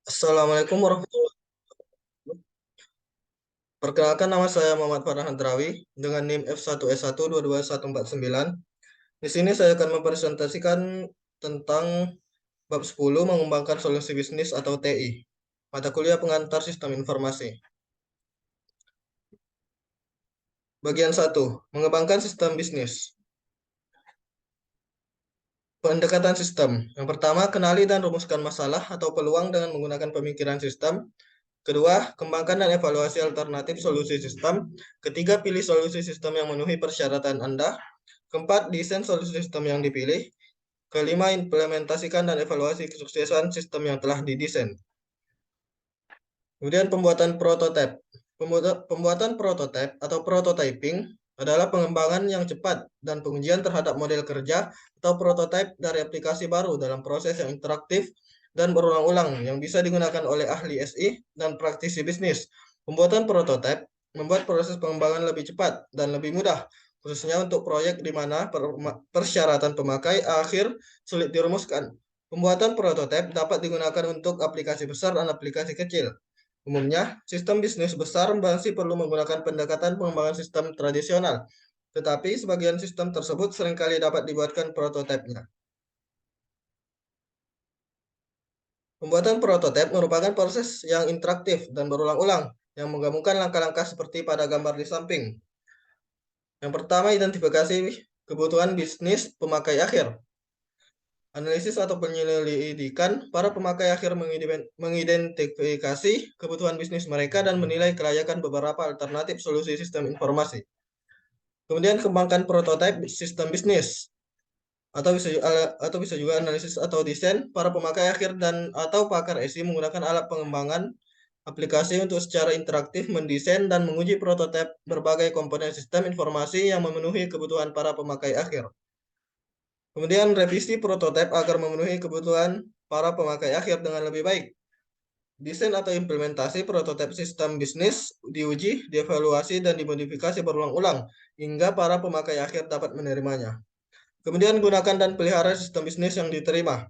Assalamualaikum warahmatullahi wabarakatuh. Perkenalkan, nama saya Muhammad Farhan Handrawi dengan NIM F1S1 22149. Di sini saya akan mempresentasikan tentang bab 10 mengembangkan solusi bisnis atau TI. Mata kuliah pengantar sistem informasi. Bagian 1, mengembangkan sistem bisnis. Pendekatan sistem. Yang pertama, kenali dan rumuskan masalah atau peluang dengan menggunakan pemikiran sistem. Kedua, kembangkan dan evaluasi alternatif solusi sistem. Ketiga, pilih solusi sistem yang memenuhi persyaratan Anda. Keempat, desain solusi sistem yang dipilih. Kelima, implementasikan dan evaluasi kesuksesan sistem yang telah didesain. Kemudian pembuatan prototipe. Pembuatan prototipe atau prototyping adalah pengembangan yang cepat dan pengujian terhadap model kerja atau prototipe dari aplikasi baru dalam proses yang interaktif dan berulang-ulang yang bisa digunakan oleh ahli SI dan praktisi bisnis. Pembuatan prototipe membuat proses pengembangan lebih cepat dan lebih mudah, khususnya untuk proyek di mana persyaratan pemakai akhir sulit dirumuskan. Pembuatan prototipe dapat digunakan untuk aplikasi besar dan aplikasi kecil. Umumnya, sistem bisnis besar masih perlu menggunakan pendekatan pengembangan sistem tradisional, tetapi sebagian sistem tersebut seringkali dapat dibuatkan prototipenya. Pembuatan prototipe merupakan proses yang interaktif dan berulang-ulang, yang menggabungkan langkah-langkah seperti pada gambar di samping. Yang pertama, identifikasi kebutuhan bisnis pemakai akhir. Analisis atau penyelidikan, para pemakai akhir mengidentifikasi kebutuhan bisnis mereka dan menilai kelayakan beberapa alternatif solusi sistem informasi. Kemudian kembangkan prototipe sistem bisnis atau bisa juga analisis atau desain. Para pemakai akhir dan atau pakar SI menggunakan alat pengembangan aplikasi untuk secara interaktif mendesain dan menguji prototipe berbagai komponen sistem informasi yang memenuhi kebutuhan para pemakai akhir. Kemudian revisi prototipe agar memenuhi kebutuhan para pemakai akhir dengan lebih baik. Desain atau implementasi prototipe sistem bisnis diuji, dievaluasi, dan dimodifikasi berulang-ulang hingga para pemakai akhir dapat menerimanya. Kemudian gunakan dan pelihara sistem bisnis yang diterima.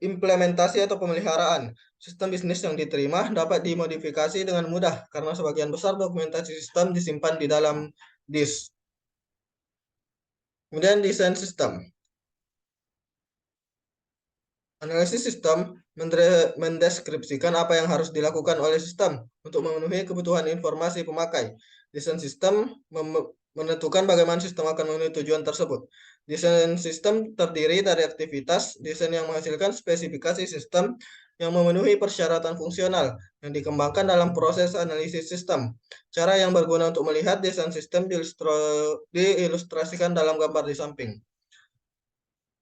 Implementasi atau pemeliharaan. Sistem bisnis yang diterima dapat dimodifikasi dengan mudah karena sebagian besar dokumentasi sistem disimpan di dalam disk. Kemudian desain sistem. Analisis sistem mendeskripsikan apa yang harus dilakukan oleh sistem untuk memenuhi kebutuhan informasi pemakai. Desain sistem menentukan bagaimana sistem akan memenuhi tujuan tersebut. Desain sistem terdiri dari aktivitas desain yang menghasilkan spesifikasi sistem yang memenuhi persyaratan fungsional yang dikembangkan dalam proses analisis sistem. Cara yang berguna untuk melihat desain sistem diilustrasikan dalam gambar di samping.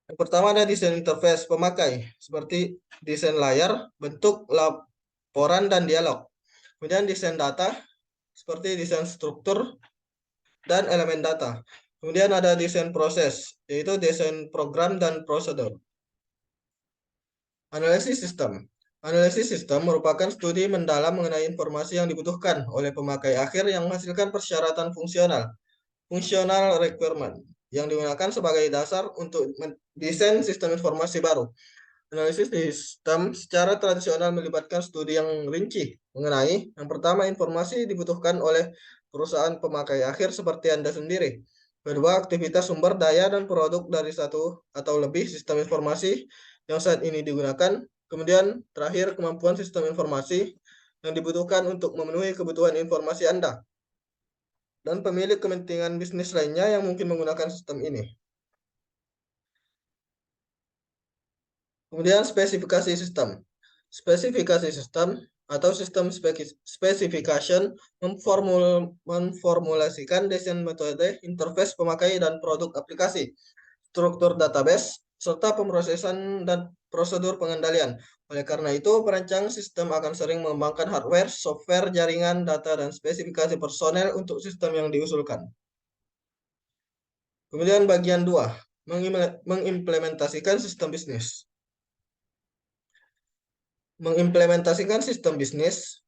Yang pertama ada desain interface pemakai, seperti desain layar, bentuk laporan, dan dialog. Kemudian desain data, seperti desain struktur dan elemen data. Kemudian ada desain proses, yaitu desain program dan prosedur. Analisis sistem. Analisis sistem merupakan studi mendalam mengenai informasi yang dibutuhkan oleh pemakai akhir yang menghasilkan persyaratan fungsional, functional requirement, yang digunakan sebagai dasar untuk mendesain sistem informasi baru. Analisis sistem secara tradisional melibatkan studi yang rinci mengenai yang pertama, informasi dibutuhkan oleh perusahaan pemakai akhir seperti Anda sendiri. Kedua, aktivitas sumber daya dan produk dari satu atau lebih sistem informasi yang saat ini digunakan. Kemudian terakhir, kemampuan sistem informasi yang dibutuhkan untuk memenuhi kebutuhan informasi Anda dan pemilik kepentingan bisnis lainnya yang mungkin menggunakan sistem ini. Kemudian spesifikasi sistem. Spesifikasi sistem atau sistem specification memformulasikan desain metode, interface pemakai dan produk aplikasi, struktur database, serta pemrosesan dan prosedur pengendalian. Oleh karena itu, perancang sistem akan sering mengembangkan hardware, software, jaringan, data, dan spesifikasi personel untuk sistem yang diusulkan. Kemudian bagian 2, mengimplementasikan sistem bisnis. Mengimplementasikan sistem bisnis.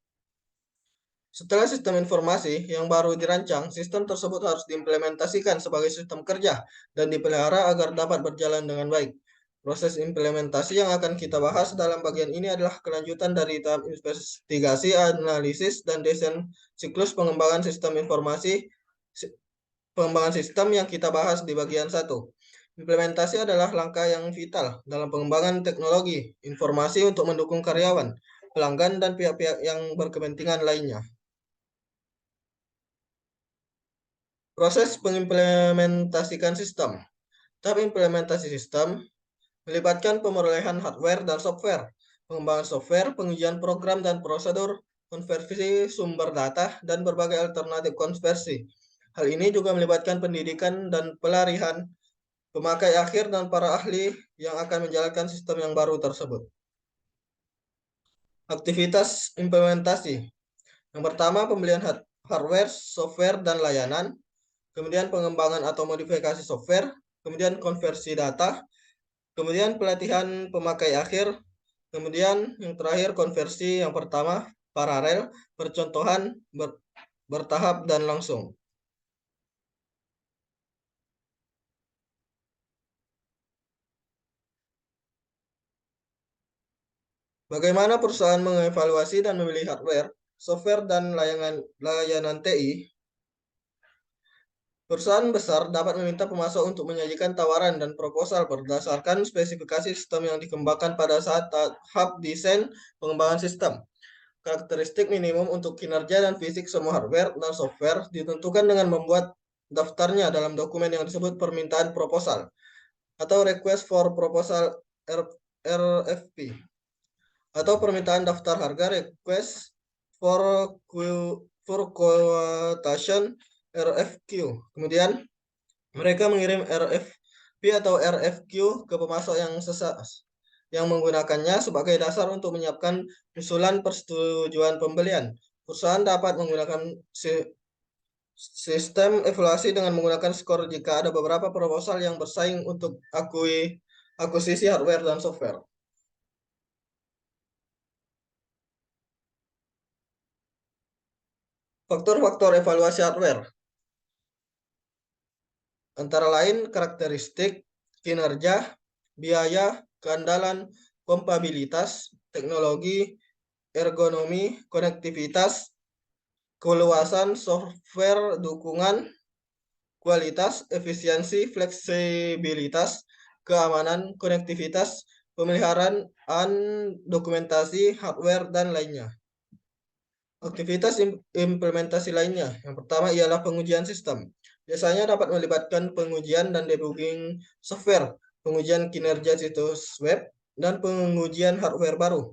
Setelah sistem informasi yang baru dirancang, sistem tersebut harus diimplementasikan sebagai sistem kerja dan dipelihara agar dapat berjalan dengan baik. Proses implementasi yang akan kita bahas dalam bagian ini adalah kelanjutan dari tahap investigasi, analisis, dan desain siklus pengembangan sistem yang kita bahas di bagian 1. Implementasi adalah langkah yang vital dalam pengembangan teknologi informasi untuk mendukung karyawan, pelanggan, dan pihak-pihak yang berkepentingan lainnya. Proses pengimplementasikan sistem. Tahap implementasi sistem melibatkan pemerolehan hardware dan software, pengembangan software, pengujian program dan prosedur, konversi sumber data, dan berbagai alternatif konversi. Hal ini juga melibatkan pendidikan dan pelarian pemakai akhir dan para ahli yang akan menjalankan sistem yang baru tersebut. Aktivitas implementasi. Yang pertama, pembelian hardware, software, dan layanan. Kemudian pengembangan atau modifikasi software. Kemudian konversi data. Kemudian pelatihan pemakai akhir. Kemudian yang terakhir konversi yang pertama, paralel, percontohan, bertahap, dan langsung. Bagaimana perusahaan mengevaluasi dan memilih hardware, software, dan layanan TI? Perusahaan besar dapat meminta pemasok untuk menyajikan tawaran dan proposal berdasarkan spesifikasi sistem yang dikembangkan pada saat tahap desain pengembangan sistem. Karakteristik minimum untuk kinerja dan fisik semua hardware dan software ditentukan dengan membuat daftarnya dalam dokumen yang disebut permintaan proposal atau Request for Proposal RFP atau permintaan daftar harga Request for Quotation RFQ. Kemudian mereka mengirim RFP atau RFQ ke pemasok yang menggunakannya sebagai dasar untuk menyiapkan usulan persetujuan pembelian. Perusahaan dapat menggunakan sistem evaluasi dengan menggunakan skor jika ada beberapa proposal yang bersaing untuk akuisisi hardware dan software. Faktor-faktor evaluasi hardware antara lain karakteristik, kinerja, biaya, keandalan, kompatibilitas, teknologi, ergonomi, konektivitas, keluasan software dukungan, kualitas, efisiensi, fleksibilitas, keamanan, konektivitas, pemeliharaan, dokumentasi, hardware, dan lainnya. Aktivitas implementasi lainnya. Yang pertama ialah pengujian sistem. Biasanya dapat melibatkan pengujian dan debugging software, pengujian kinerja situs web, dan pengujian hardware baru.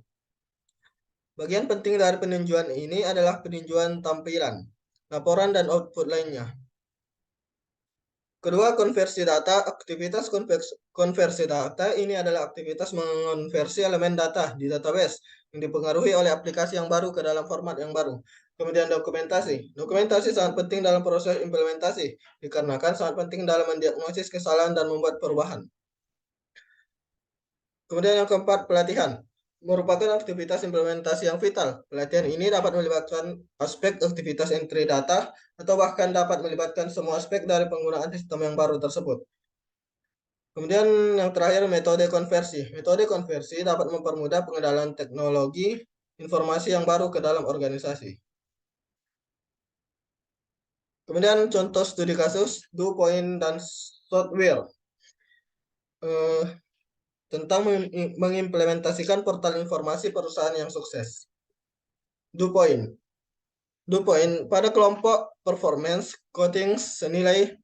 Bagian penting dari peninjauan ini adalah peninjauan tampilan, laporan, dan output lainnya. Kedua, konversi data. Aktivitas konversi data ini adalah aktivitas mengonversi elemen data di database yang dipengaruhi oleh aplikasi yang baru ke dalam format yang baru. Kemudian dokumentasi. Dokumentasi sangat penting dalam proses implementasi, dikarenakan sangat penting dalam mendiagnosis kesalahan dan membuat perubahan. Kemudian yang keempat, pelatihan. Merupakan aktivitas implementasi yang vital. Pelatihan ini dapat melibatkan aspek aktivitas entry data atau bahkan dapat melibatkan semua aspek dari penggunaan sistem yang baru tersebut. Kemudian yang terakhir, metode konversi. Metode konversi dapat mempermudah pengenalan teknologi informasi yang baru ke dalam organisasi. Kemudian contoh studi kasus, DuPont dan Software. Tentang mengimplementasikan portal informasi perusahaan yang sukses. DuPont. DuPont pada kelompok performance coating senilai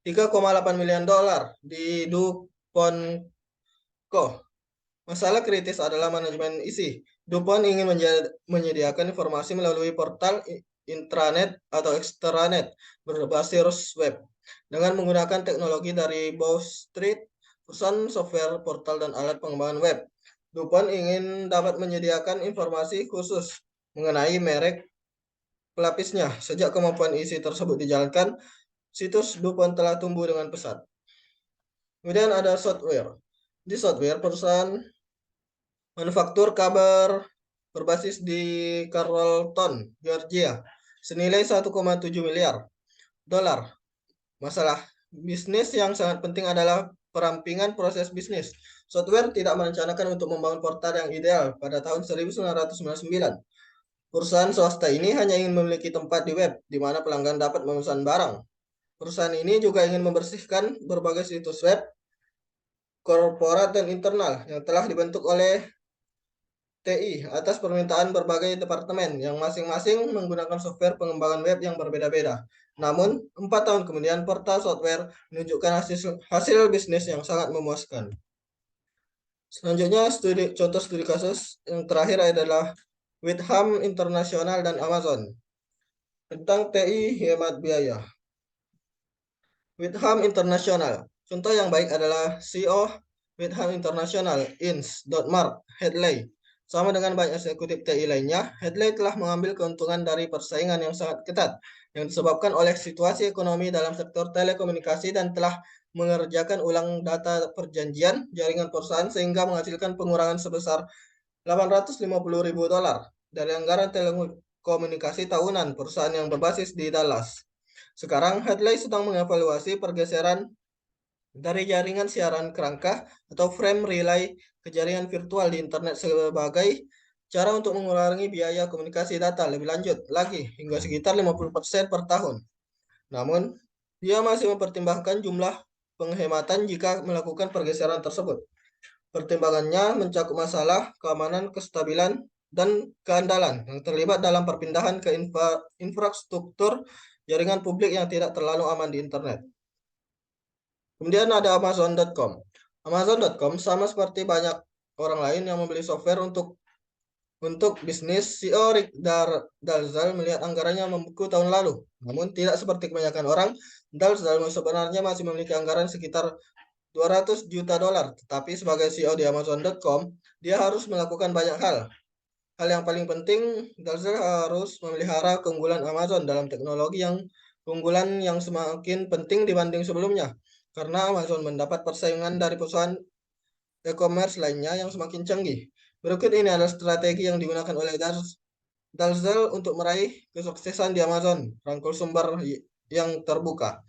3,8 miliar dolar di DuPont Co. Masalah kritis adalah manajemen isi. DuPont ingin menyediakan informasi melalui portal intranet atau extranet berbasis web dengan menggunakan teknologi dari Bow Street, perusahaan software, portal, dan alat pengembangan web. DuPont ingin dapat menyediakan informasi khusus mengenai merek pelapisnya. Sejak kemampuan isi tersebut dijalankan, situs DuPont telah tumbuh dengan pesat. Kemudian ada software. Di software, perusahaan manufaktur kabar berbasis di Carrollton, Georgia, senilai 1,7 miliar dolar. Masalah bisnis yang sangat penting adalah perampingan proses bisnis. Software tidak merencanakan untuk membangun portal yang ideal pada tahun 1999. Perusahaan swasta ini hanya ingin memiliki tempat di web di mana pelanggan dapat memesan barang. Perusahaan ini juga ingin membersihkan berbagai situs web, korporat dan internal yang telah dibentuk oleh TI atas permintaan berbagai departemen yang masing-masing menggunakan software pengembangan web yang berbeda-beda. Namun, 4 tahun kemudian portal software menunjukkan hasil bisnis yang sangat memuaskan. Selanjutnya, contoh studi kasus yang terakhir adalah Witham International dan Amazon tentang TI hemat biaya. Witham International. Contoh yang baik adalah CEO Witham International, Mark Hadley. Sama dengan banyak eksekutif TI lainnya, Hadley telah mengambil keuntungan dari persaingan yang sangat ketat yang disebabkan oleh situasi ekonomi dalam sektor telekomunikasi dan telah mengerjakan ulang data perjanjian jaringan perusahaan sehingga menghasilkan pengurangan sebesar $850.000 dari anggaran telekomunikasi tahunan perusahaan yang berbasis di Dallas. Sekarang, Hadley sedang mengevaluasi pergeseran dari jaringan siaran kerangka atau frame relay ke jaringan virtual di internet sebagai cara untuk mengurangi biaya komunikasi data lebih lanjut lagi hingga sekitar 50% per tahun. Namun, dia masih mempertimbangkan jumlah penghematan jika melakukan pergeseran tersebut. Pertimbangannya mencakup masalah keamanan, kestabilan, dan keandalan yang terlibat dalam perpindahan ke infrastruktur jaringan publik yang tidak terlalu aman di internet. Kemudian ada Amazon.com. Amazon.com sama seperti banyak orang lain yang membeli software untuk bisnis, CEO Rick Dalzal melihat anggarannya membeku tahun lalu. Namun tidak seperti kebanyakan orang, Dalzal sebenarnya masih memiliki anggaran sekitar $200 juta. Tetapi sebagai CEO di Amazon.com, dia harus melakukan banyak hal. Hal yang paling penting, Dalzal harus memelihara keunggulan Amazon dalam teknologi keunggulan yang semakin penting dibanding sebelumnya. Karena Amazon mendapat persaingan dari perusahaan e-commerce lainnya yang semakin canggih. Berikut ini adalah strategi yang digunakan oleh Dalzal untuk meraih kesuksesan di Amazon. Rangkul sumber yang terbuka.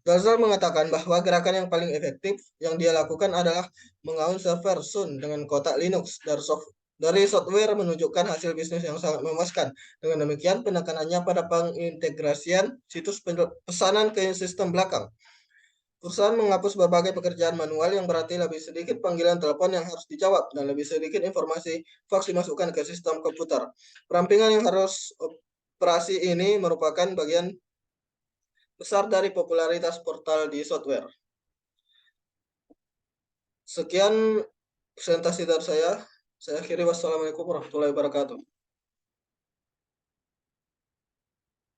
Dalzal mengatakan bahwa gerakan yang paling efektif yang dia lakukan adalah mengaun server Sun dengan kotak Linux dari software menunjukkan hasil bisnis yang sangat memuaskan. Dengan demikian, penekanannya pada pengintegrasian situs pesanan ke sistem belakang. Perusahaan menghapus berbagai pekerjaan manual yang berarti lebih sedikit panggilan telepon yang harus dijawab dan lebih sedikit informasi fax dimasukkan ke sistem komputer. Perampingan yang harus operasi ini merupakan bagian besar dari popularitas portal di software. Sekian presentasi dari saya. Saya akhiri. Wassalamualaikum warahmatullahi wabarakatuh.